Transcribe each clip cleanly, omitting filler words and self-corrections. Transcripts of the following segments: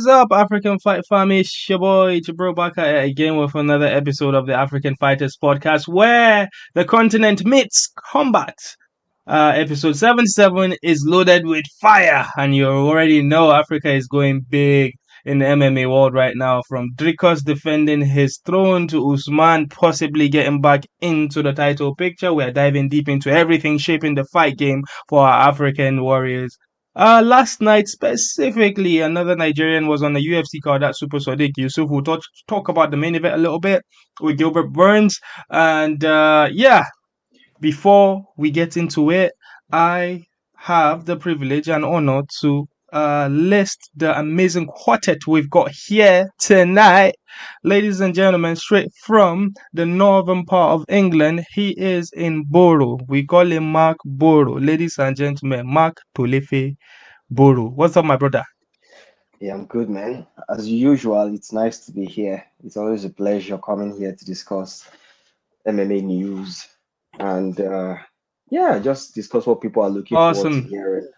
is up, African Fight Family? It's your boy, Jabro Baka, again with another episode of the African Fighters Podcast, where the continent meets combat. Episode 77 is loaded with fire, and you already know Africa is going big in the MMA world right now. From Dricus defending his throne to Usman possibly getting back into the title picture, we're diving deep into everything shaping the fight game for our African warriors. Last night specifically, another Nigerian was on the UFC card, that Super Sadiq Yusuf. We'll talk about the main event a little bit with Gilbert Burns. And before we get into it, I have the privilege and honor to list the amazing quartet we've got here tonight. Ladies and gentlemen, straight from the northern part of England, he is in Boro. We call him Mark Boro. Ladies and gentlemen, Mark Tolefe Boro. What's up, my brother? Yeah, I'm good, man. As usual, it's nice to be here. It's always a pleasure coming here to discuss MMA news and just discuss what people are looking forward to Awesome. hearing.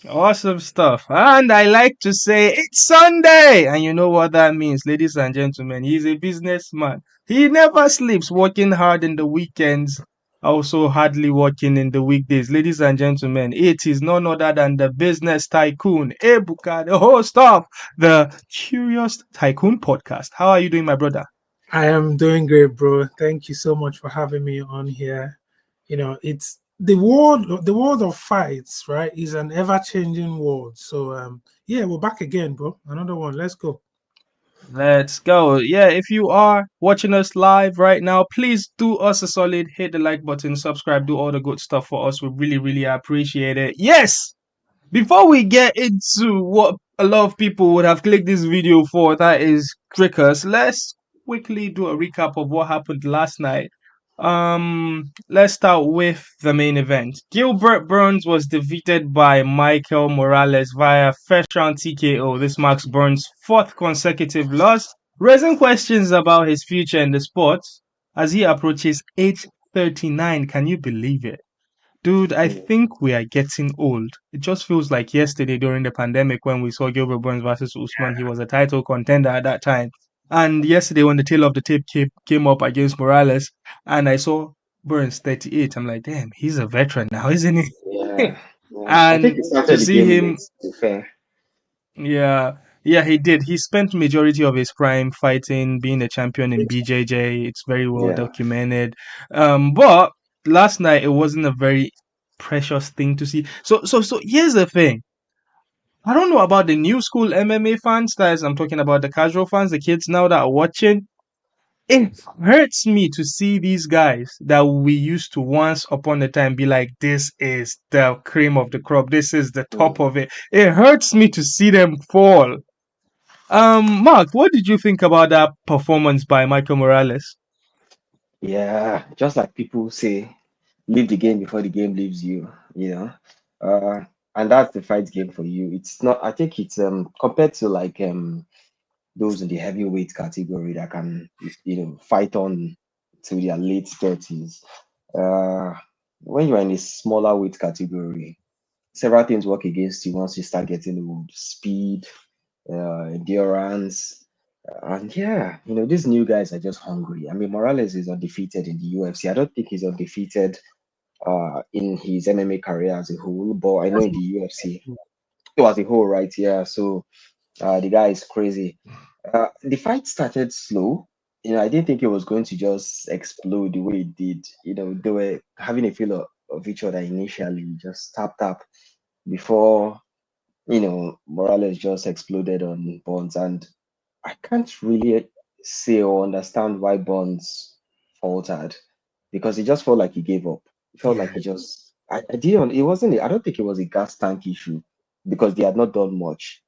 Awesome stuff. And I like to say it's Sunday. And you know what that means, ladies and gentlemen. He's a businessman. He never sleeps, working hard in the weekends, also hardly working in the weekdays. Ladies and gentlemen, it is none other than the business tycoon, Ebuka, the host of the Curious Tycoon podcast. How are you doing, my brother? I am doing great, bro. Thank you so much for having me on here. You know, it's the world of fights, right? Is an ever-changing world. So yeah, we're back again, bro. Another one. Let's go. Let's go. Yeah, if you are watching us live right now, please do us a solid, hit the like button, subscribe, do all the good stuff for us. We really, really appreciate it. Yes! Before we get into what a lot of people would have clicked this video for, that is Dricus, let's quickly do a recap of what happened last night. Let's start with the main event. Gilbert Burns was defeated by Michael Morales via first round TKO. This marks Burns' fourth consecutive loss, raising questions about his future in the sport as he approaches age 39. Can you believe it? Dude, I think we are getting old. It just feels like yesterday during the pandemic when we saw Gilbert Burns versus Usman. He was a title contender at that time. And yesterday when the tail of the tape came up against Morales and I saw Burns 38, I'm like, damn, he's a veteran now, isn't he? Yeah, I think And he to started the see game him, late, to be fair. yeah, he did. He spent majority of his prime fighting, being a champion in BJJ. It's very well Yeah, documented. But last night it wasn't a very precious thing to see. So here's the thing. I don't know about the new school MMA fans, guys. I'm talking about the casual fans, the kids now that are watching. It hurts me to see these guys that we used to once upon a time be like, this is the cream of the crop. This is the top of it. It hurts me to see them fall. Mark, what did you think about that performance by Michael Morales? yeah. Just like people say, leave the game before the game leaves you. You know, and that's the fight game for you. It's not. I think it's compared to like those in the heavyweight category that can, fight on to their late 30s. Uh, when you're in a smaller weight category, several things work against you once you start getting old. Speed, endurance, and yeah, these new guys are just hungry. I mean, Morales is undefeated in the UFC. I don't think he's undefeated in his MMA career as a whole, but I know in the UFC, as a whole, right? Yeah, so the guy is crazy. The fight started slow. I didn't think it was going to just explode the way it did. They were having a feel of each other initially, just tap tap before, Morales just exploded on Bonds. And I can't really say or understand why Bonds faltered because it just felt like he gave up. It felt like he just, I didn't, it wasn't, I don't think it was a gas tank issue because they had not done much.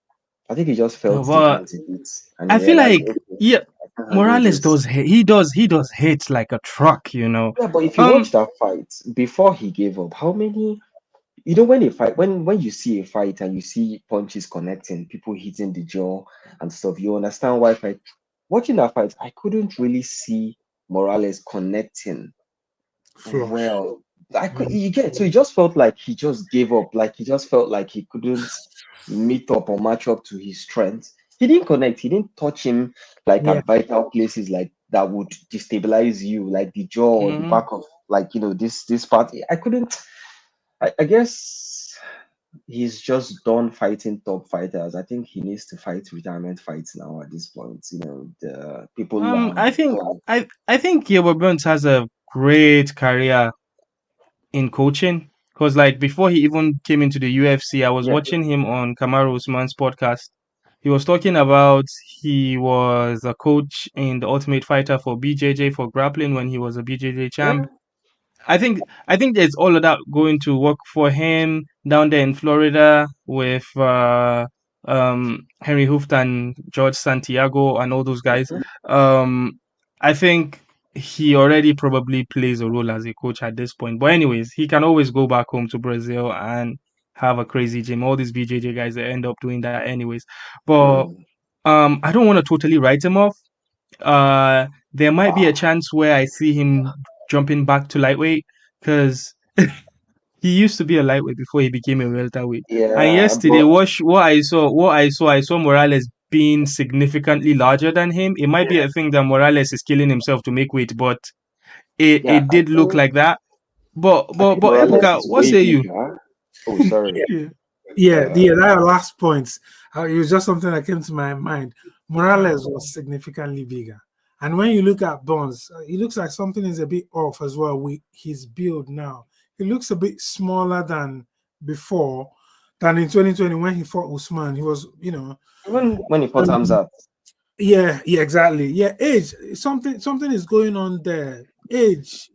I think he just felt the But heat a bit and I he feel realized, like, okay, yeah, I can't handle Morales this. does he does hit like a truck, you know. Yeah, but if you watch Um, that fight before he gave up, how many, when a fight, when you see a fight and you see punches connecting, people hitting the jaw and stuff, you understand why fight. Watching that fight, I couldn't really see Morales connecting Flush. well. You get so it just felt like he just gave up, like he just felt like he couldn't meet up or match up to his strength. He didn't connect. He didn't touch him like Yeah. at vital places like that would destabilize you, like the jaw or the Hmm. back of like this part. I couldn't. I guess he's just done fighting top fighters. I think he needs to fight retirement fights now at this point. The people I think like, I think Gilbert Burns has a great career in coaching because like before he even came into the UFC, I was yeah, watching him on Kamaru Usman's podcast. He was talking about he was a coach in the Ultimate Fighter for BJJ for grappling when he was a BJJ yeah. champ. I think there's all of that going to work for him down there in Florida with Henry Hooft and George Santiago and all those guys. Mhm. I think he already probably plays a role as a coach at this point. But anyways, he can always go back home to Brazil and have a crazy gym. All these BJJ guys they end up doing that anyways. But Mm. I don't want to totally write him off. There might be a Ah, chance where I see him jumping back to lightweight because he used to be a lightweight before he became a welterweight. And yeah, yesterday, but what I saw Morales being significantly larger than him. It might be yeah, a thing that Morales is killing himself to make weight, but it, yeah. it did look like that. But I but think but Morales Ebuka, is what way say you? bigger. Oh, sorry. Yeah. Yeah, that last point. It was just something that came to my mind. Morales was significantly bigger. And when you look at Bonds, it looks like something is a bit off as well with his build now. He looks a bit smaller than before, than in 2020 when he fought Usman. He was, Even when he fought um, Khamzat, yeah, exactly. Yeah, age. Something is going on there. Age,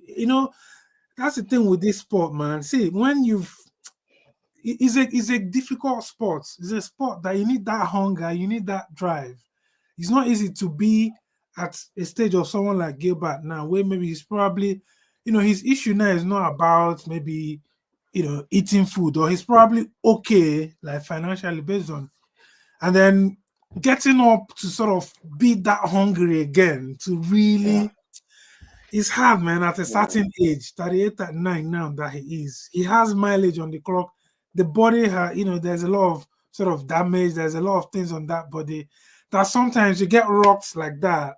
that's the thing with this sport, man. See, when you've it's a difficult sport. It's a sport that you need that hunger, you need that drive. It's not easy to be at a stage of someone like Gilbert now, where maybe he's probably, his issue now is not about maybe, eating food, or he's probably okay, like financially based on, and then getting up to sort of be that hungry again to yeah, really it's hard, man. At a yeah, certain age, 38, 39 now that he is, he has mileage on the clock. The body, there's a lot of sort of damage. There's a lot of things on that body that sometimes you get rocks like that.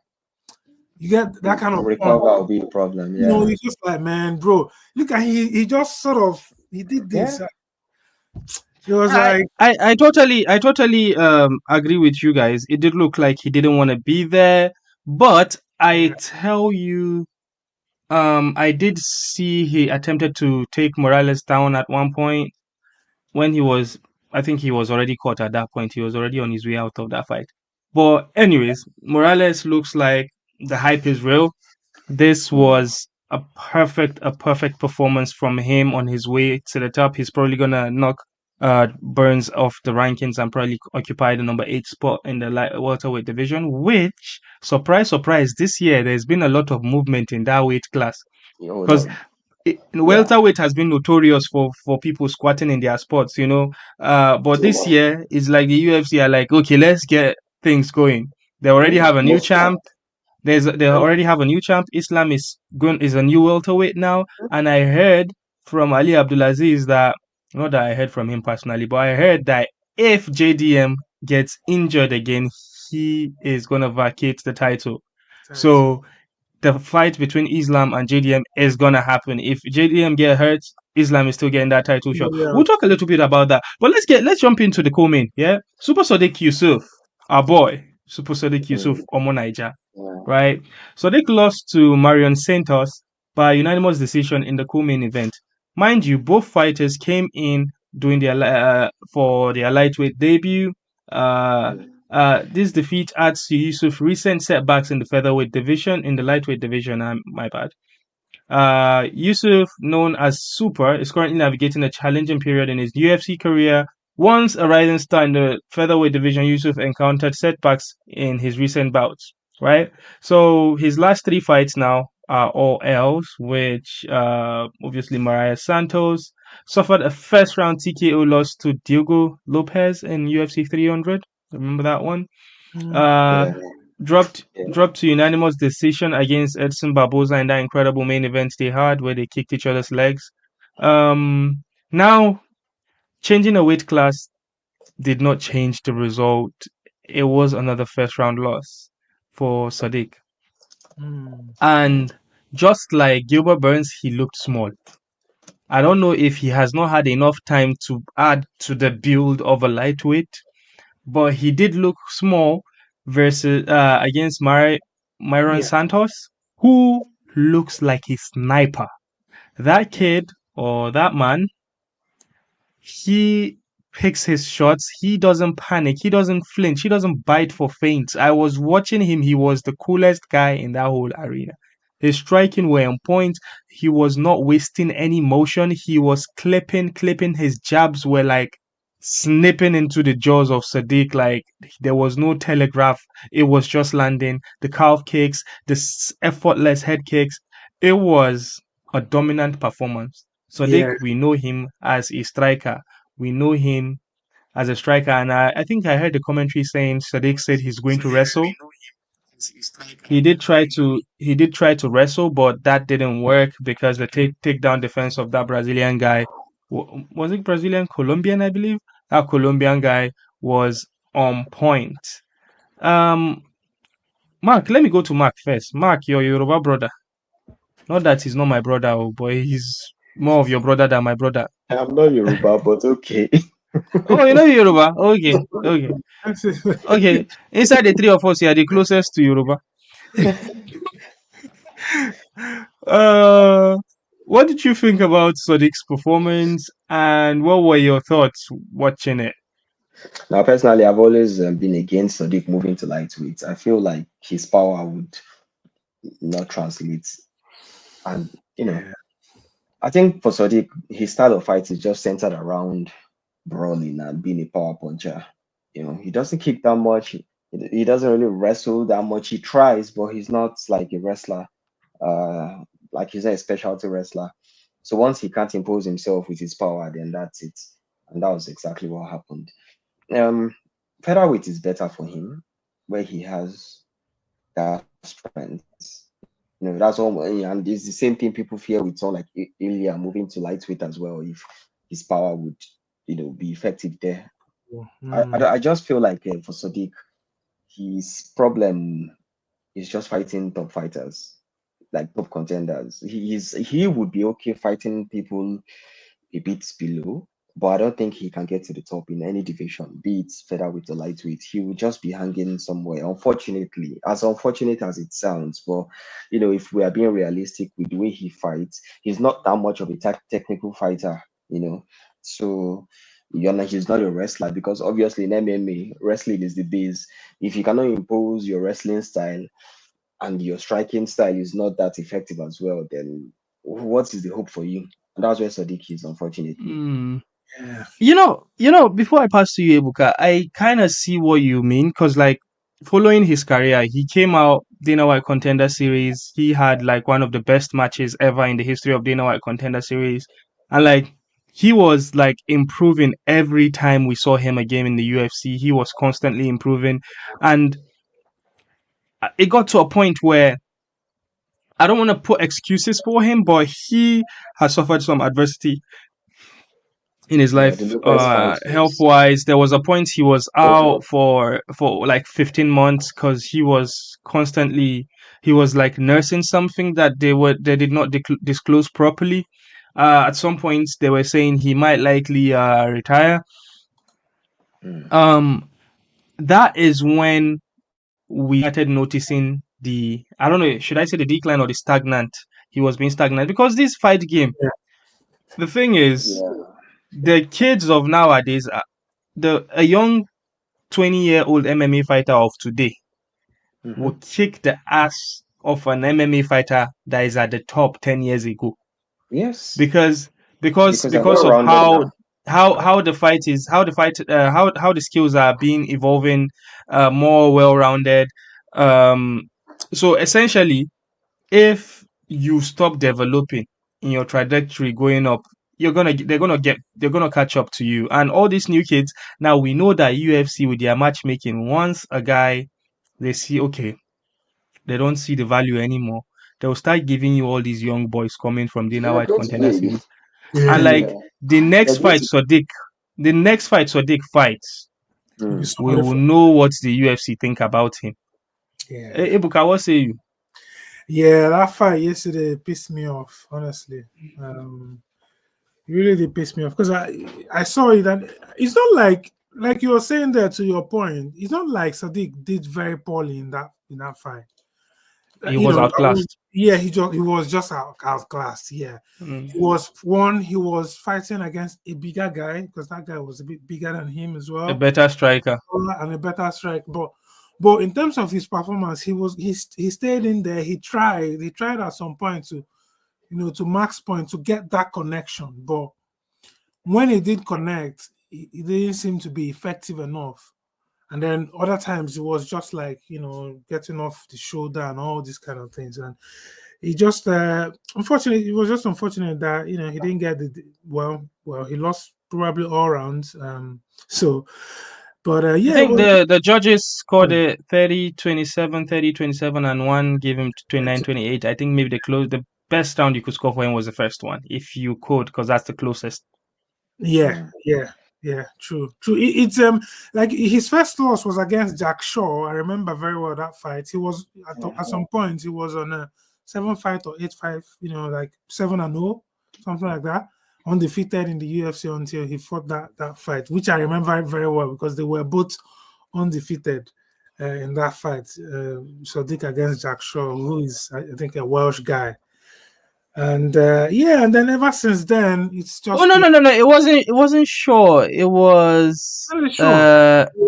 You get that kind of punch. recover will be a problem. Yeah, You just like, man, bro, look at he just sort of he did yeah, this. It was I, like, I totally agree with you guys. It did look like he didn't want to be there, but I yeah, tell you, I did see he attempted to take Morales down at one point when he was, I think he was already caught at that point. He was already on his way out of that fight. But anyways, Morales looks like the hype is real. This mm, was a perfect performance from him on his way to the top. He's probably gonna knock Burns off the rankings and probably occupy the number 8 spot in the light welterweight division. Which, surprise, surprise, this year there's been a lot of movement in that weight class oh because no, yeah, welterweight has been notorious for people squatting in their spots, but too this much. year is like the UFC are like, okay, let's get things going. They already Yeah, have a new most champ. times. They already have a new champ. Islam is a new welterweight now, and I heard from Ali Abdulaziz that, not that I heard from him personally, but I heard that if JDM gets injured again, he is gonna vacate the title. title. So the fight between Islam and JDM is gonna happen. If JDM get hurt, Islam is still getting that title shot. Yeah, We'll talk a little bit about that, but let's jump into the co-main. Yeah, Super Sadiq Yusuf, our boy, Super Sadiq Yusuf, Mm, Omo Naija, yeah, right? Sadiq lost to Marion Santos by unanimous decision in the co-main event. Mind you, both fighters came in doing for their lightweight debut. Uh, mm, this defeat adds to Yusuf's recent setbacks in the featherweight division, in the lightweight division. My bad. Yusuf, known as Super, is currently navigating a challenging period in his UFC career. Once a rising star in the featherweight division, Yusuf encountered setbacks in his recent bouts. Right, so his last 3 fights now are all L's, which obviously Mariah Santos suffered a first round TKO loss to Diogo Lopez in UFC 300. Remember that one? Uh, yeah, dropped yeah. dropped to unanimous decision against Edson Barboza in that incredible main event they had where they kicked each other's legs. Now changing a weight class did not change the result it was another first round loss for Sadiq. Mm. And just like Gilbert Burns, he looked small. I don't know if he has not had enough time to add to the build of a lightweight, but he did look small versus against Myron Yeah. Santos, who looks like a sniper. That kid or that man, he picks his shots. He doesn't panic. He doesn't flinch. He doesn't bite for feints. I was watching him. He was the coolest guy in that whole arena. His striking were on point. He was not wasting any motion. He was clipping. His jabs were like snipping into the jaws of Sadiq. Like there was no telegraph. It was just landing. The calf kicks, the effortless head kicks. It was a dominant performance. Sadiq, Yeah. we know him as a striker. We know him as a striker, and I think I heard the commentary saying Sadiq said he's going to wrestle. He did try to wrestle, but that didn't work because the takedown defense of that Brazilian guy was it Brazilian Colombian, I believe. That Colombian guy was on point. Um, Mark, let me go to Mark first. Mark, your Yoruba brother. Not that he's not my brother, oh boy, he's more of your brother than my brother. I'm not Yoruba, but okay. Oh, you know Yoruba? Okay. Inside the three of us, you are the closest to Yoruba. Uh, what did you think about Sadiq's performance, and what were your thoughts watching it? Now, personally, I've always been against Sadiq moving to lightweight. I feel like his power would not translate. And, Yeah. I think for Sadiq, his style of fight is just centered around brawling and being a power puncher. He doesn't kick that much. He doesn't really wrestle that much. He tries, but he's not like a wrestler. Like he's not a specialty wrestler. So once he can't impose himself with his power, then that's it. And that was exactly what happened. Um, Featherweight is better for him, where he has that strength. That's all, and it's the same thing people fear with someone like Ilia moving to lightweight as well. If his power would, be effective there. I just feel like for Sadiq, his problem is just fighting top fighters, like top contenders. He would be okay fighting people a bit below, but I don't think he can get to the top in any division, be it featherweight or lightweight. He will just be hanging somewhere. Unfortunately, as unfortunate as it sounds, but if we are being realistic with the way he fights, he's not that much of a technical fighter. So he's not a wrestler because obviously in MMA, wrestling is the base. If you cannot impose your wrestling style and your striking style is not that effective as well, then what is the hope for you? And that's where Sadiq is, unfortunately. Hmm. Yeah. Before I pass to you, Ebuka, I kind of see what you mean because, like, following his career, he came out Dana White Contender Series. He had like one of the best matches ever in the history of Dana White Contender Series, and like he was like improving every time we saw him again in the UFC. He was constantly improving, and it got to a point where I don't want to put excuses for him, but he has suffered some adversity in his Yeah, the life, Lucas fight health was wise. There was a point he was out for like 15 months because he was like nursing something that they did not disclose properly. At some points they were saying he might likely retire. mm, um that is when we started noticing the, I don't know, should I say the decline or the stagnant? He was being stagnant because this fight game, Yeah. the thing is, yeah. the kids of nowadays, a young 20-year-old MMA fighter of today Hmm. will kick the ass of an MMA fighter that is at the top 10 years ago, Yes, because because they're well because of rounded now. how the fight is, how the skills are being evolving, more well-rounded. um so essentially, if you stop developing in your trajectory going up, they're gonna catch up to you. And all these new kids, now we know that UFC with their matchmaking, once a guy, they see, okay, they don't see the value anymore, they'll start giving you all these young boys coming from Dana They're White going to Contender be, Series. And Yeah. like yeah, the they're next going fight to, Sadiq fights, Maybe we somebody will from know what the UFC think about him. yeah. Ebuka, what say you? Yeah, that fight yesterday pissed me off, honestly. It really did piss me off because I saw it and it's not like you were saying there to your point. It's not like Sadiq did very poorly in that fight. He was outclassed. Yeah, he was just outclassed. Yeah, Mm. he was fighting against a bigger guy because that guy was a bit bigger than him as A well, better striker. and a better strike. But in terms of his performance, he stayed in there. He tried at some point to to max point to get that connection, but when he did connect, it didn't seem to be effective enough. And then other times it was just like, getting off the shoulder and all these kind of things. And he just, unfortunately, it was just unfortunate that, he didn't get he lost probably all rounds. But I yeah, think well, the judges scored it 30-27, 30-27, and one gave him 29-28. I think maybe the best round you could score for him was the first one, if you could, because that's the closest. yeah, true. It's like his first loss was against Jack Shaw. I remember very well that fight. He was at some point he was on a 7-5 or 8-5, like 7-0, something like that, undefeated in the UFC until he fought that fight, which I remember very well because they were both undefeated in that fight. Sadiq against Jack Shaw, who is I think a Welsh guy. And and then ever since then, it's just Oh no. It wasn't sure. It was I'm not sure.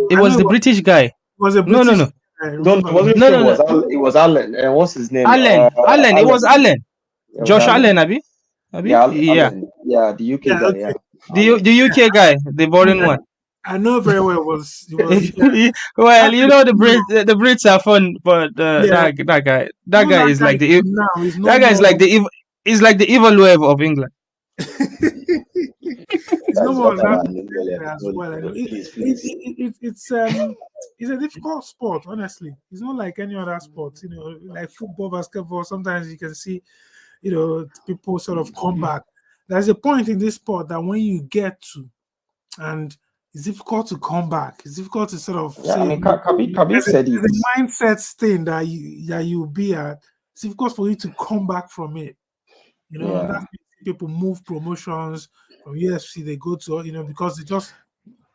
it I was know the British guy. it was a No. British. I No, remember. I wasn't No, sure. no, no. It was Alan. What's his name? Allen. It was Alan. Allen. It was Josh Alan. Allen, Abi? Yeah, Yeah. Alan. Yeah, the UK Yeah, guy. okay. Yeah, The Alan. UK guy, the boring one. I know very well. It was Well, actually, the Brits are fun, but yeah. that Even guy that is guy like the now is no that guy is more. like is like the evil wave of England. It's no That's more what on that Alan. as well. Please, please. It's a difficult sport, honestly. It's not like any other sport, like football, basketball. Sometimes you can see, people sort of come back. There's a point in this sport that when you get to, and it's difficult to come back. It's difficult to sort of Yeah, I say mean, Khabib said it. there's a mindset thing that you'll be at. It's difficult for you to come back from it. And Yeah. that's why people move promotions from UFC. They go to because they just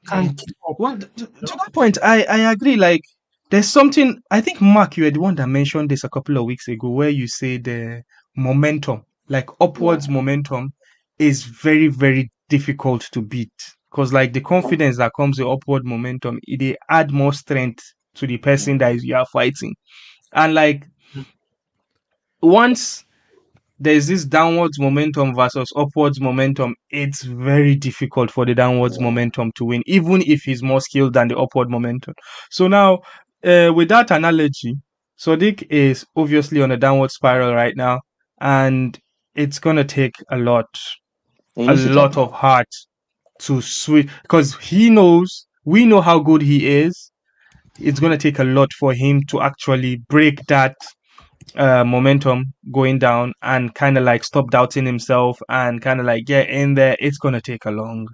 can't keep up. Well, to that point, I agree. Like, there's something. I think Mark, you were the one that mentioned this a couple of weeks ago, where you say the momentum, like upwards momentum, is very very difficult to beat because like the confidence that comes with upward momentum, they add more strength to the person that you are fighting, and like once there's this downwards momentum versus upwards momentum, it's very difficult for the downwards momentum to win, even if he's more skilled than the upward momentum. So now, with that analogy, Sodiq is obviously on a downward spiral right now, and it's gonna take He a needs to drop lot down. of heart to switch because we know how good he is. It's gonna take a lot for him to actually break that momentum going down and kind of like stop doubting himself and kind of like get in there. It's gonna take No, Gabriel,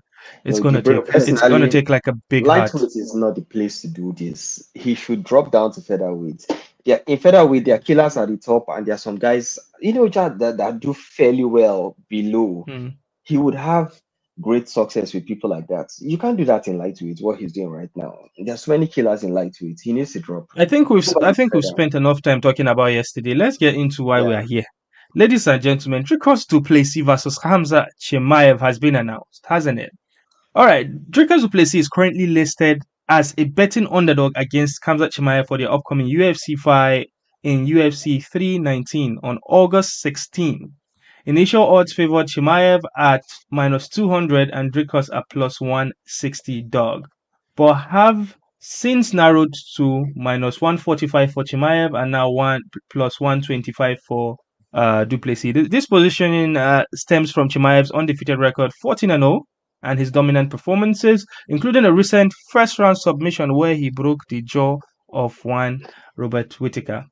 it's gonna personally, take like a big heart. lightweight is not the place to do this. He should drop down to featherweight. Yeah, in featherweight, there are killers at the top, and there are some guys, that do fairly well below. Hmm. He would have great success with people like that. You can't do that in lightweight, what he's doing right now. There's so many killers in lightweight. He needs to drop. I think Go back to we've feather. spent enough time talking about yesterday. Let's get into why we Yeah. are here. Ladies and gentlemen, Dricus Du Plessis versus Khamzat Chimaev has been announced, hasn't it? All right, Dricus Du Plessis is currently listed as a betting underdog against Khamzat Chimaev for the upcoming UFC fight in UFC 319 on August 16. Initial odds favored Chimaev at -200 and Dricus at +160 dog, but have since narrowed to -145 for Chimaev and now +125 for Du Plessis. This positioning stems from Chimaev's undefeated record 14-0 and his dominant performances, including a recent first-round submission where he broke the jaw of one Robert Whittaker.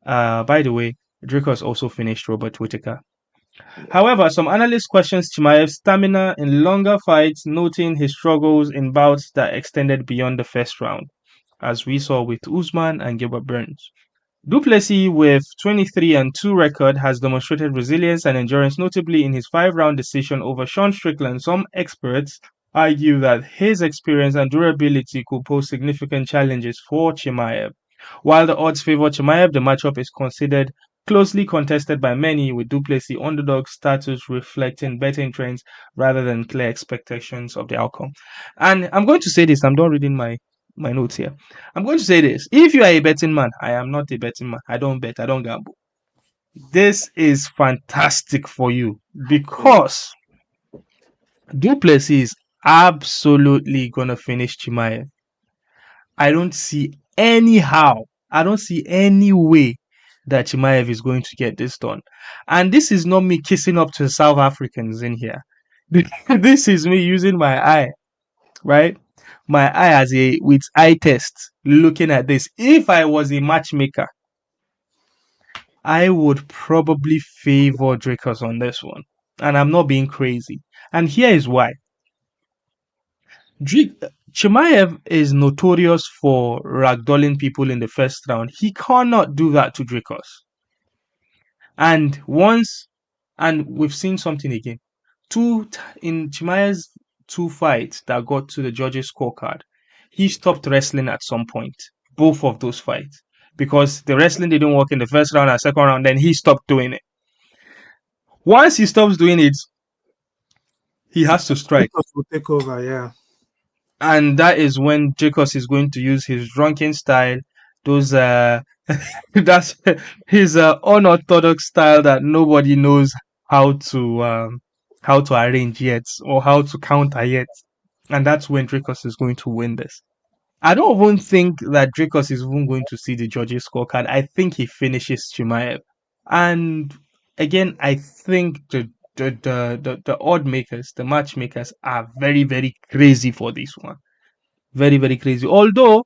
By the way, Dricus also finished Robert Whittaker. Yeah. However, some analysts question Chimaev's stamina in longer fights, noting his struggles in bouts that extended beyond the first round, as we saw with Usman and Gilbert Burns. Du Plessis, with 23-2 record, has demonstrated resilience and endurance, notably in his 5-round decision over Sean Strickland. Some experts argue that his experience and durability could pose significant challenges for Chimaev. While the odds favor Chimaev, the matchup is considered closely contested by many, with Du Plessis underdog status reflecting betting trends rather than clear expectations of the outcome. And I'm going to say this, I'm done reading my notes here. I'm going to say this. If you are a betting man, I am not a betting man. I don't bet, I don't gamble. This is fantastic for you because Du Plessis is absolutely going to finish Chimaev. I don't see I don't see any way that Chimaev is going to get this done. And this is not me kissing up to South Africans in here. This is me using my eye, right? My eye as with eye test looking at this. If I was a matchmaker, I would probably favor Dricus on this one. And I'm not being crazy. And here is why. Chimaev is notorious for ragdolling people in the first round. He cannot do that to Dricus. And we've seen something again. In Chimaev's 2 fights that got to the judges' scorecard, he stopped wrestling at some point. Both of those fights. Because the wrestling didn't work in the first round and second round, then he stopped doing it. Once he stops doing it, he has to strike. Will take over, yeah. And that is when Jacobs is going to use his drunken style, those that's his unorthodox style that nobody knows how to arrange yet or how to counter yet. And that's when Dracos is going to win this. I don't even think that Dracos is even going to see the judges' scorecard. I think he finishes Chimaev. And again, I think the odd makers, the matchmakers are very, very crazy for this one. Very, very crazy. Although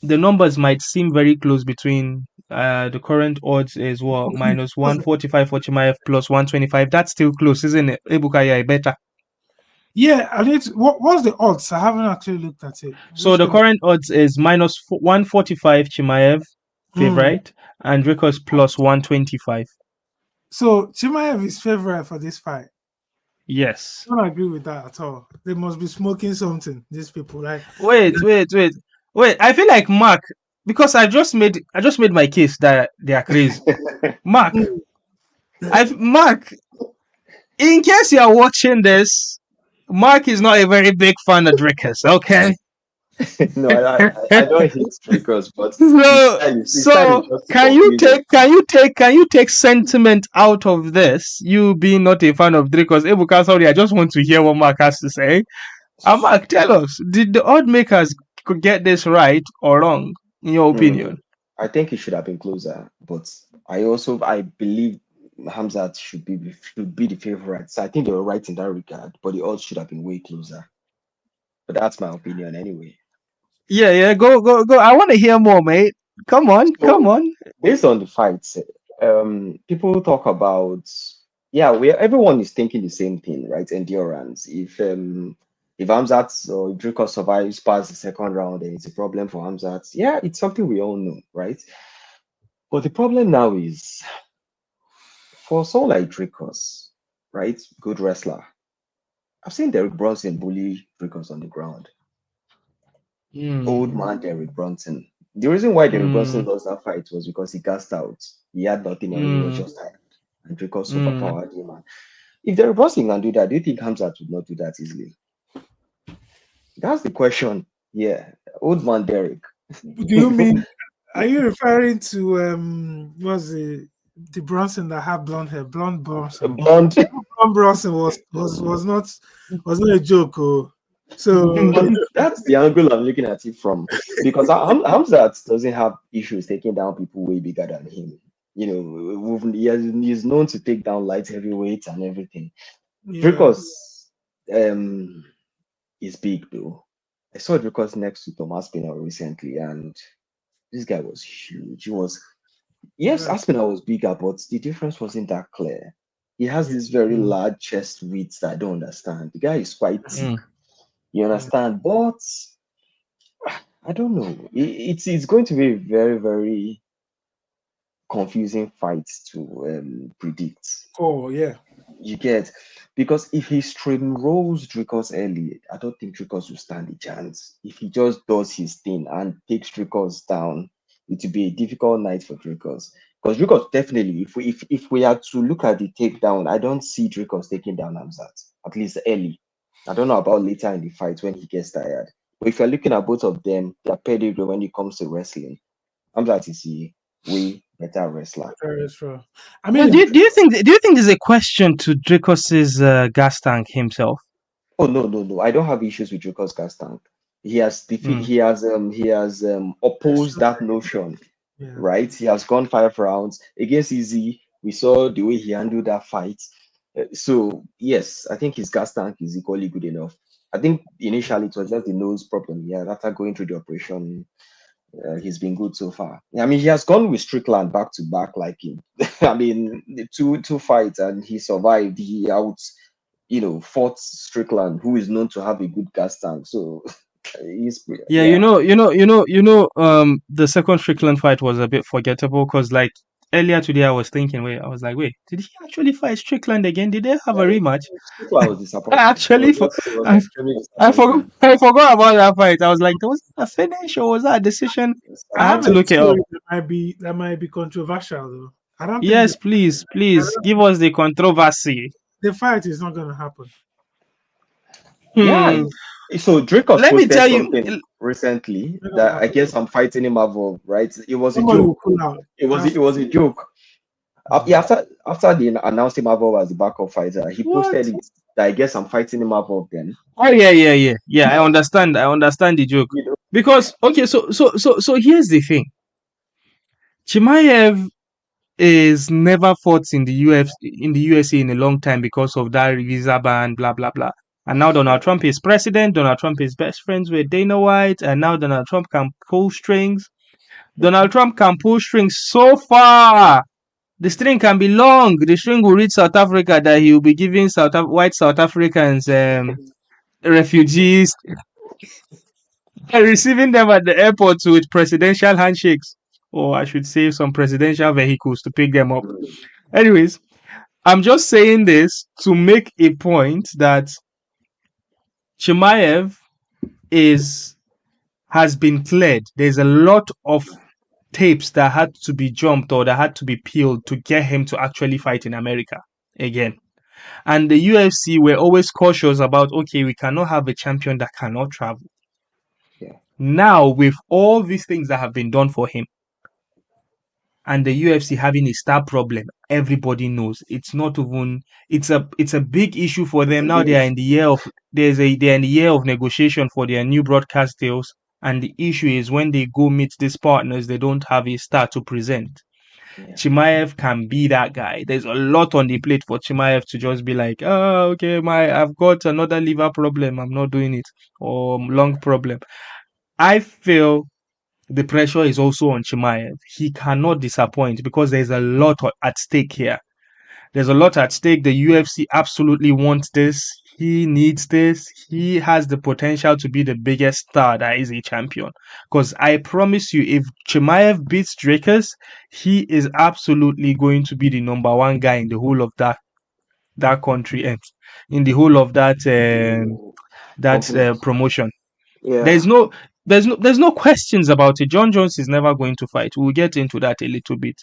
the numbers might seem very close between the current odds is what minus 145 for Chimaev plus 125. That's still close, isn't it? Ebukaya better. Yeah, I need to, what's the odds? I haven't actually looked at it. So the current odds is minus 145 Chimaev favorite and Dricus plus 125. So Chimaev is favorite for this fight. Yes. I don't agree with that at all. They must be smoking something. These people, like Wait. I feel like Mark, because I just made my case that they are crazy. Mark, in case you are watching this, Mark is not a very big fan of Dricus, okay? No, I don't hate Dricus, but so can you take sentiment out of this? You being not a fan of Dricus, Ebuka, sorry, I just want to hear what Mark has to say. Mark, tell us, did the odd makers get this right or wrong, in your opinion? I think it should have been closer, but I believe Khamzat should be the favorite. So I think they were right in that regard, but the odds should have been way closer. But that's my opinion anyway. Yeah, go. I want to hear more, mate. Come on. Based on the fights, people talk about everyone is thinking the same thing, right? Endurance. If Khamzat or Dricus survives past the second round, then it's a problem for Khamzat. Yeah, it's something we all know, right? But the problem now is for someone like Dricus, right? Good wrestler. I've seen Derek Brunson bully Dricus on the ground. Old man Derek Brunson. The reason why Derek Brunson lost that fight was because he gassed out. He had nothing on him, he was just tired. And Dricus superpowered him. And if Derek Brunson can do that, do you think Khamzat would not do that easily? That's the question. Yeah, old man Derek. Do you mean? Are you referring to what's the Bronson that had blonde hair? Blonde Bronson. Blonde Bronson was not a joke. Oh. So that's the angle I'm looking at it from, because Khamzat doesn't have issues taking down people way bigger than him. You know, he's known to take down light heavyweights and everything. Because is big though. I saw Dricus next to Thomas Aspinall recently, and this guy was huge. Aspinall was bigger, but the difference wasn't that clear. he has this very Mm. large chest width that I don't understand. The guy is quite thick. Mm. You understand? But I don't know. It's going to be a very, very confusing fight to predict. Oh yeah. You get, because if he stream rolls Dricus early, I don't think Dricus will stand a chance. If he just does his thing and takes Dricus down, it will be a difficult night for Dricus. Because Dricus definitely, if we had to look at the takedown, I don't see Dricus taking down Hamzat, at least early. I don't know about later in the fight when he gets tired. But if you're looking at both of them, their pedigree when it comes to wrestling, Hamzat is a way better wrestler. Very true. I Well, mean, do you think there's a question to Dricos's gas tank himself? Oh no! I don't have issues with Joker's gas tank. He has Mm. he has opposed that notion, yeah. right? He has gone 5 rounds against Easy. We saw the way he handled that fight. So yes, I think his gas tank is equally good enough. I think initially it was just the nose problem. Yeah, after going through the operation, he's been good so far. I mean, he has gone with Strickland back to back, like him. I mean, the two fights, and he survived. He fought Strickland, who is known to have a good gas tank. So he's Yeah, yeah, the second Strickland fight was a bit forgettable because, like, earlier today I was thinking, wait, I was like, wait, did he actually fight Strickland again? Did they have a yeah. rematch? Strickland was I disappointing. actually, It was I, extremely I forgot, disappointing. I forgot about that fight. I was like, was that a finish or was that a decision? I I had have to a Disappointing. look it up. theory that might be controversial though. I don't think Yes, please, I please give us the controversy. the fight is not going to happen. Yeah. Hmm. So Dracos Let me posted tell you. something recently It's not going to that I happen. guess I'm fighting him above, right? It was a Somebody will joke. pull out. It was a joke. Yeah, after they announced him above as the backup fighter, he What? posted it that I guess I'm fighting him above then. Oh yeah. I understand. I understand the joke You know, because okay. So here's the thing. Chimaev is never fought in the USA in a long time because of that visa ban, blah blah blah. And now Donald Trump is president. Donald Trump is best friends with Dana White, and now Donald Trump can pull strings. Donald Trump can pull strings so far. The string can be long. The string will reach South Africa that he will be giving white South Africans, refugees, and receiving them at the airports with presidential handshakes, or I should say, some presidential vehicles to pick them up. Anyways, I'm just saying this to make a point that Chimaev has been cleared. There's a lot of tapes that had to be jumped or that had to be peeled to get him to actually fight in America again. And the UFC were always cautious about, okay, we cannot have a champion that cannot travel. Yeah. Now, with all these things that have been done for him, and the UFC having a star problem, everybody knows it's not even it's a big issue for It's them. a Now big they are in issue. the year of they're in the year of negotiation for their new broadcast deals. And the issue is when they go meet these partners, they don't have a star to present. Yeah. Chimaev can be that guy. There's a lot on the plate for Chimaev to just be like, oh, okay, I've got another liver problem. I'm not doing it, or lung problem. I feel the pressure is also on Chimaev. He cannot disappoint because there's a lot at stake here. There's a lot at stake. The UFC absolutely wants this. He needs this. He has the potential to be the biggest star that is a champion. Because I promise you, if Chimaev beats Dracus, he is absolutely going to be the number one guy in the whole of that country and in the whole of that Company. promotion. Yeah. There's no there's no questions about it. Jon Jones is never going to fight. We'll get into that a little bit.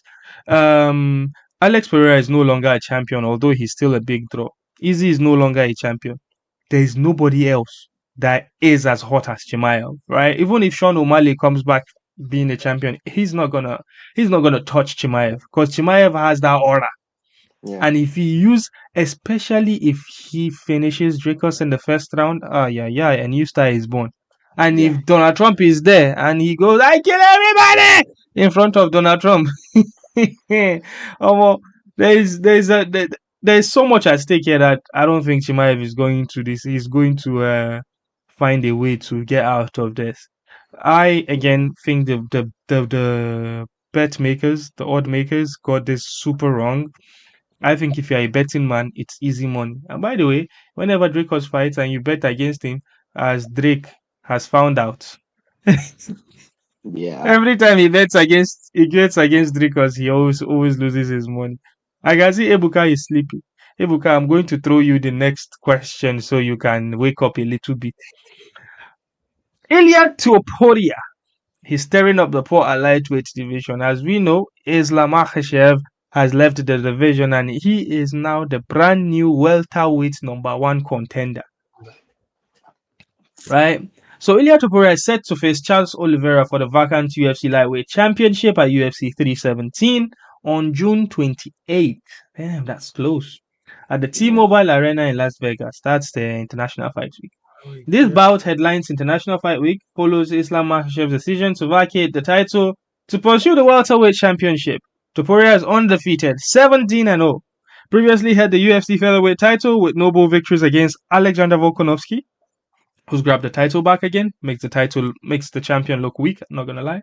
Um, Alex Pereira is no longer a champion, although he's still a big draw. Izzy is no longer a champion. There is nobody else that is as hot as Chimaev, right? Even if Sean O'Malley comes back being a champion, he's not gonna touch Chimaev because Chimaev has that aura. Yeah. And especially if he finishes Dracos in the first round, a new star is born. And Yeah. if Donald Trump is there and he goes, I kill everybody in front of Donald Trump, um, there's so much at stake here that I don't think Chimaev is going to this. He's going to find a way to get out of this. I again think the bet makers, the odd makers, got this super wrong. I think if you're a betting man, it's easy money. And by the way, whenever Dricus fights and you bet against him, as Drake has found out, Yeah. every time he gets against Dricus, he always loses his money. I can see Ebuka is sleeping. Ebuka, I'm going to throw you the next question so you can wake up a little bit. Ilia Topuria. He's stirring up the pot at lightweight division. As we know, Islam Makhachev has left the division and he is now the brand new welterweight #1 contender. Right? So Ilia Topuria is set to face Charles Oliveira for the vacant UFC lightweight championship at UFC 317 on June 28th. Damn, that's close. At the T-Mobile Arena in Las Vegas. That's the International Fight Week. This bout headlines International Fight Week, follows Islam Makhachev's decision to vacate the title to pursue the welterweight championship. Topuria is undefeated, 17-0. Previously had the UFC featherweight title with notable victories against Alexander Volkanovski, who's grabbed the title back again, makes the champion look weak, I'm not gonna lie.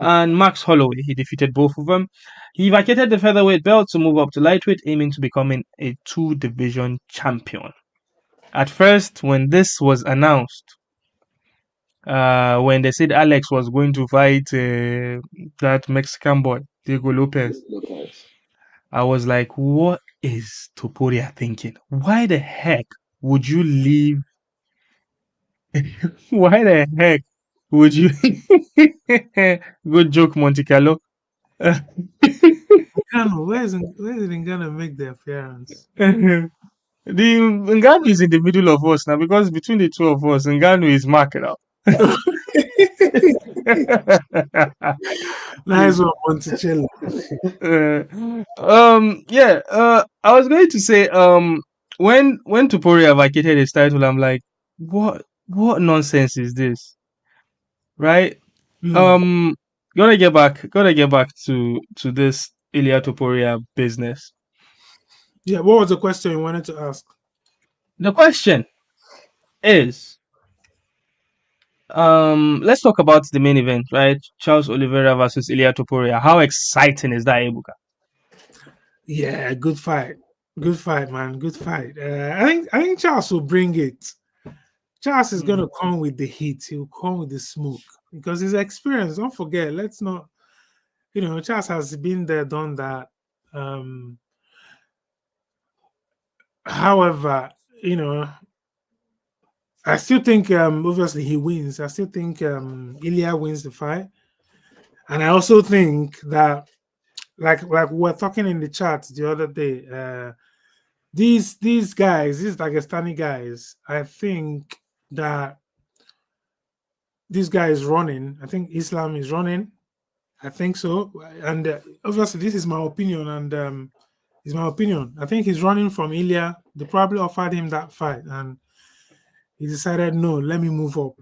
And Max Holloway, he defeated both of them. He vacated the featherweight belt to move up to lightweight, aiming to becoming a 2-division champion. At first, when this was announced, when they said Alex was going to fight that Mexican boy, Diego Lopez, I was like, what is Topuria thinking? Why the heck would you leave? Why the heck would you? Good joke, Monte Carlo. Ngannou, where is Ngannou make the appearance? The Ngannou is in the middle of us now because between the two of us, Ngannou is marked out. Nice one, Monticello. I was going to say, when Topuria vacated his title, I'm like, what nonsense is this, right? Gotta get back to this Ilia Topuria business. Yeah, what was the question you wanted to ask? The question is, let's talk about the main event, right? Charles Oliveira versus Ilia Topuria. How exciting is that, Ebuka? Yeah, good fight, man, good fight. I think Charles will bring it. Charles is going to come with the heat. He'll come with the smoke because his experience. Don't forget. Let's not. Charles has been there, done that. However, I still think obviously he wins. I still think Ilia wins the fight, and I also think that like we were talking in the chat the other day, these guys, these Dagestani guys, I think that this guy is running. I think Islam is running. I think so, and obviously this is my opinion, and it's my opinion. I think he's running from Ilia. They probably offered him that fight, and he decided, no, let me move up.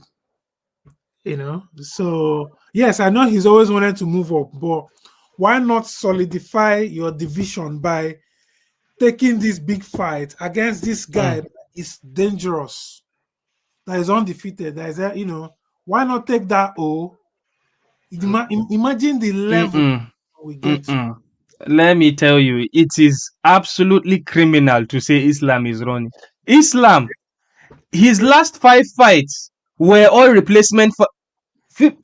So yes, I know he's always wanted to move up, but why not solidify your division by taking this big fight against this guy that is dangerous, that is undefeated, that is why not take that O? Imagine the level we get to. Let me tell you, it is absolutely criminal to say Islam is running. Islam, his last 5 fights were all replacement.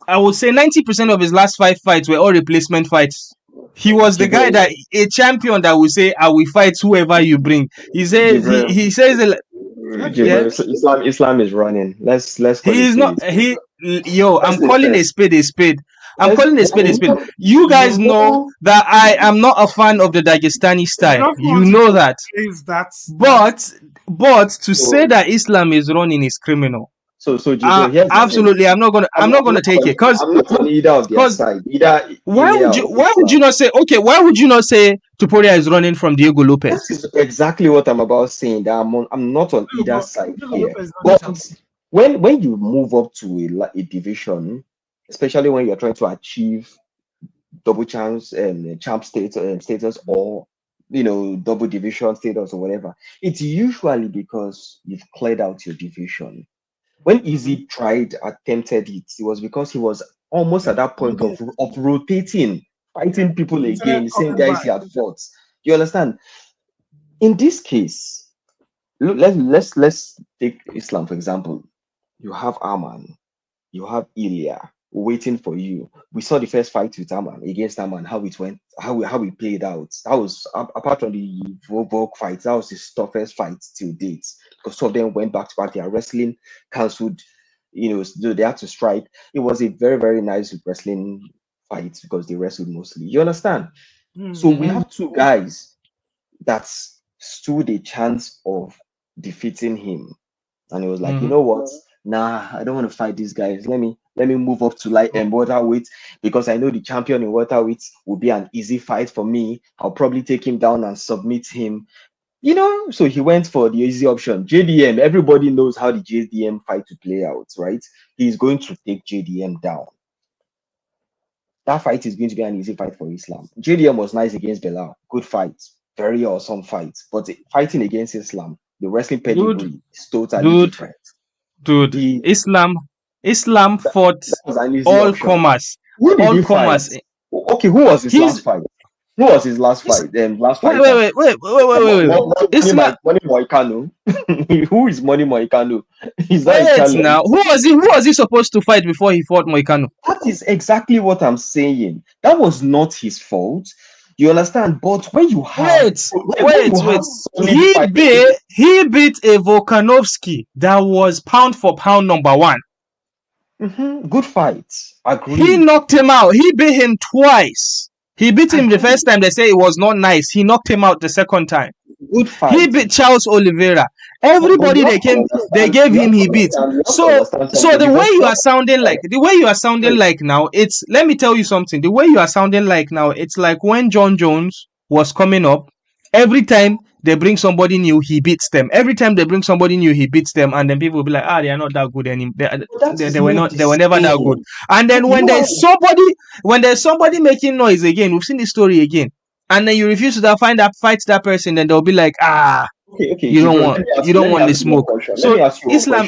I would say 90% of his last 5 fights were all replacement fights. He was the guy that a champion that will say, "I will fight whoever you bring." He says he says. Islam is running. Let's. He is not. I'm calling a spade a spade. I'm calling a spade a spade. You guys know that I am not a fan of the Dagestani style. You know that. But to say that Islam is running is criminal. So Jibo, absolutely, I'm not gonna take it because I'm not on either of their side. Why would you not say? Okay, why would you not say Topuria is running from Diego Lopez? This is exactly what I'm about saying. That I'm not on either side here. But when you move up to a division, especially when you're trying to achieve double champ status or double division status or whatever, it's usually because you've cleared out your division. When Izzy attempted it was because he was almost at that point of rotating, fighting people again, the same guys he had fought. You understand? In this case, let's take Islam for example. You have Arman, you have Ilia waiting for you. We saw the first fight with Arman against Arman, how it went, how it played out. That was apart from the Volk fight, that was his toughest fight till date. Because two of them went back to back. Their wrestling cancelled, so they had to strike. It was a very, very nice wrestling fight because they wrestled mostly. You understand? So we have two guys that stood a chance of defeating him. And he was like, you know what? Nah, I don't want to fight these guys. Let me move up to light and welterweight because I know the champion in welterweight will be an easy fight for me. I'll probably take him down and submit him. So he went for the easy option. JDM, everybody knows how the JDM fight to play out, right? He's going to take JDM down. That fight is going to be an easy fight for Islam. JDM was nice against Belal. Good fight. Very awesome fight. But fighting against Islam, the wrestling pedigree is totally different. Dude, Islam fought all comers. Who did he fight? Okay, who was his last fight? Who was his last fight? Last fight. Wait. Money Moicano. Who is Money Moicano? Now, who was he supposed to fight before he fought Moicano? That is exactly what I'm saying. That was not his fault. You understand? But when you have wait. He beat a Volkanovski that was pound for pound number one. Good fight. Agree. He knocked him out. He beat him twice. He beat him the first time. They say it was not nice. He knocked him out the second time. Good fight. He beat Charles Oliveira. Everybody they gave him, he beat. So the way you are sounding like now, it's, let me tell you something. The way you are sounding like now, it's like when Jon Jones was coming up. Every time they bring somebody new, he beats them. Every time they bring somebody new, he beats them, and then people will be like, they are not that good anymore. They were never that good. And then when there's somebody making noise again, we've seen this story again, and then you refuse to fight that person, then they'll be like, Okay. You don't want the smoke. So Islam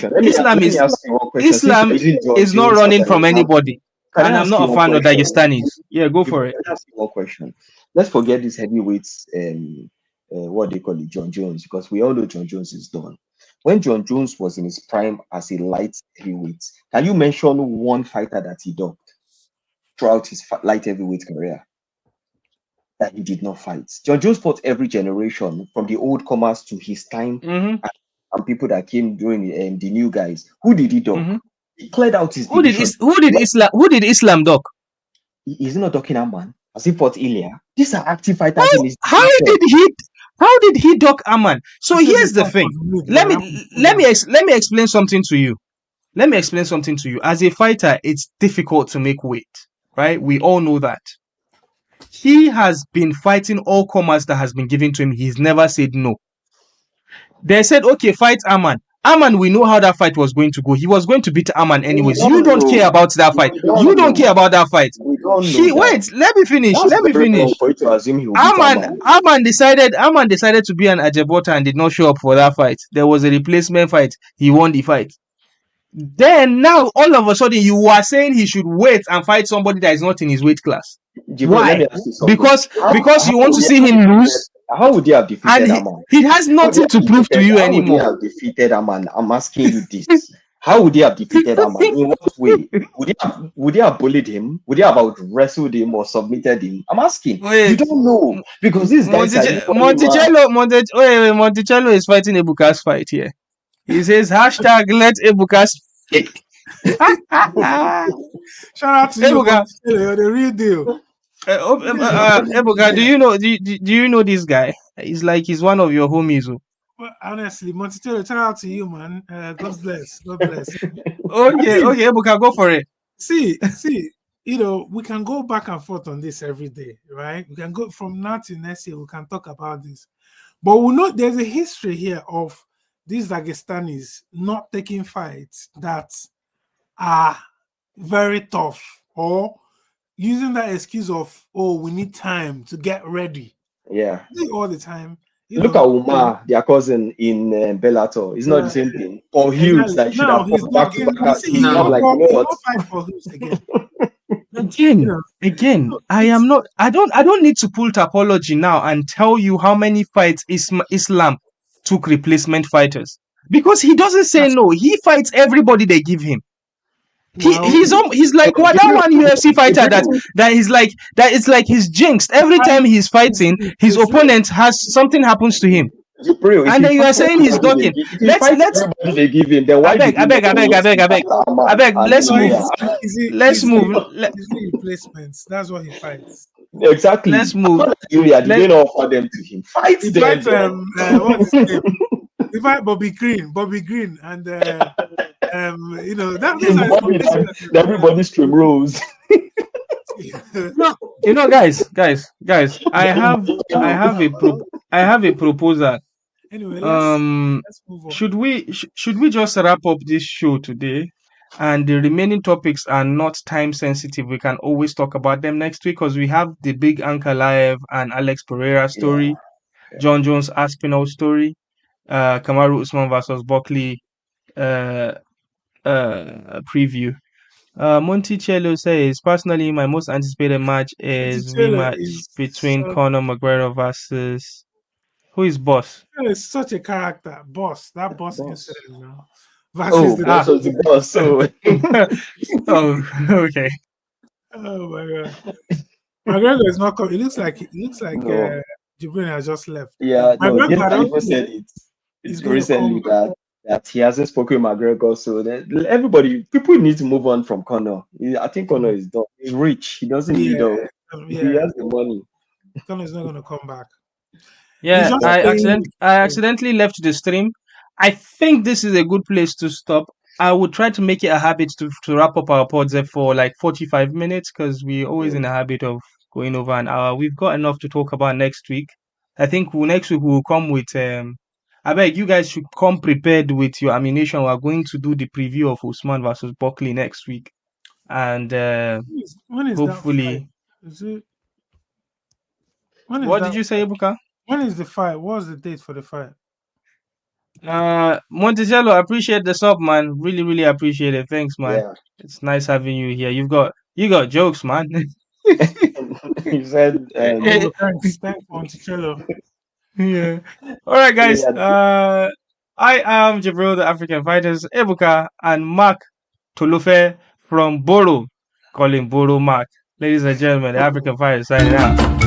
is not running from anybody. And I'm not a fan of Dagestanis. Yeah, go for it. Let me ask you one question. Let's forget these heavyweights, what they call it, Jon Jones, because we all know Jon Jones is done. When Jon Jones was in his prime as a light heavyweight, can you mention one fighter that he dogged throughout his light heavyweight career that he did not fight? Jon Jones fought every generation, from the old comers to his time, and people that came during the new guys. Who did he dog? He cleared out his division. Who did Islam dog? He's not talking Arman. As he fought Ilia. These are active fighters in his How did he dog Arman? So here's the thing. Let me explain something to you. As a fighter, it's difficult to make weight, right? We all know that. He has been fighting all comers that has been given to him. He's never said no. They said, okay, fight Arman. Arman, we know how that fight was going to go. He was going to beat Arman anyways. You don't care about that fight. You don't care about that fight. Wait, let me finish. Arman decided to be an Ajabota and did not show up for that fight. There was a replacement fight. He won the fight. Then now, all of a sudden, you are saying he should wait and fight somebody that is not in his weight class. Why? Because you want to see him lose? How would he have defeated Arman? He has nothing to prove to you anymore. How would he have defeated Arman? I'm asking you this. How would he have defeated Arman? In what way? Would he have bullied him? Would he have out wrestled him or submitted him? I'm asking. You don't know. Because this guy Monticello is fighting Ebuka's fight here. He says hashtag let Ebuka speak. Shout out to Ebuka. You're the real deal. Ebuka, do you know this guy? He's one of your homies. Well, honestly, Monticello, shout out to you, man. God bless. Okay, Ebuka, go for it. See, we can go back and forth on this every day, right? We can go from now to next year. We can talk about this, but we know there's a history here of these Dagestanis not taking fights that are very tough, or using that excuse of, we need time to get ready. Yeah. All the time. Look at Umar, their cousin in Bellator. It's not the same thing. Or Hughes, that should have come back to back. He's not fight for Hughes again. Again, I don't need to pull topology now and tell you how many fights Islam took replacement fighters, because he doesn't say no. He fights everybody they give him. He's like that one UFC fighter that it's like he's jinxed every time he's fighting. His opponent has something happens to him. And then you are saying he's ducking. Let's they give him. Then why I beg. Let's move. Replacements. That's what he fights. Exactly. Let's move. They didn't offer them to him. Fight them. What's his name? He fight Bobby Green, and everybody stream rules. Guys. I have a proposal. Anyway, let's move on. Should we just wrap up this show today? And the remaining topics are not time sensitive. We can always talk about them next week, because we have the big Ankalaev and Alex Pereira story, Jon Jones Aspinall story, Kamaru Usman versus Buckley preview. Monticello says, personally, my most anticipated match is rematch between Conor McGregor versus who is Boss? It's such a character, Boss. That Boss incident now. That was the Boss. So, okay. Oh my God, McGregor is not coming. It looks like Jibril has just left. Yeah, McGregor said it recently that he hasn't spoken with McGregor, so that people need to move on from Conor. I think Conor is done. He's rich. He doesn't need it. He has the money. Conor's not going to come back. Yeah, I accidentally left the stream. I think this is a good place to stop. I would try to make it a habit to wrap up our pods for like 45 minutes, because we're always in a habit of going over an hour. We've got enough to talk about next week. I think next week we'll come with I beg you guys should come prepared with your ammunition. We're going to do the preview of Usman versus Buckley next week, and when is hopefully. What did you say, Ibuka? When is the fight? What's the date for the fight? Monticello, appreciate the sub, man. Really, really appreciate it. Thanks, man. Yeah. It's nice having you here. You got jokes, man. He said, thanks, Monticello. Yeah. All right, guys. I am Jibril, the African Fighters, Ebuka, and Mark Tolufe from Boro. Call him Boro Mark. Ladies and gentlemen, the African Fighters signing out.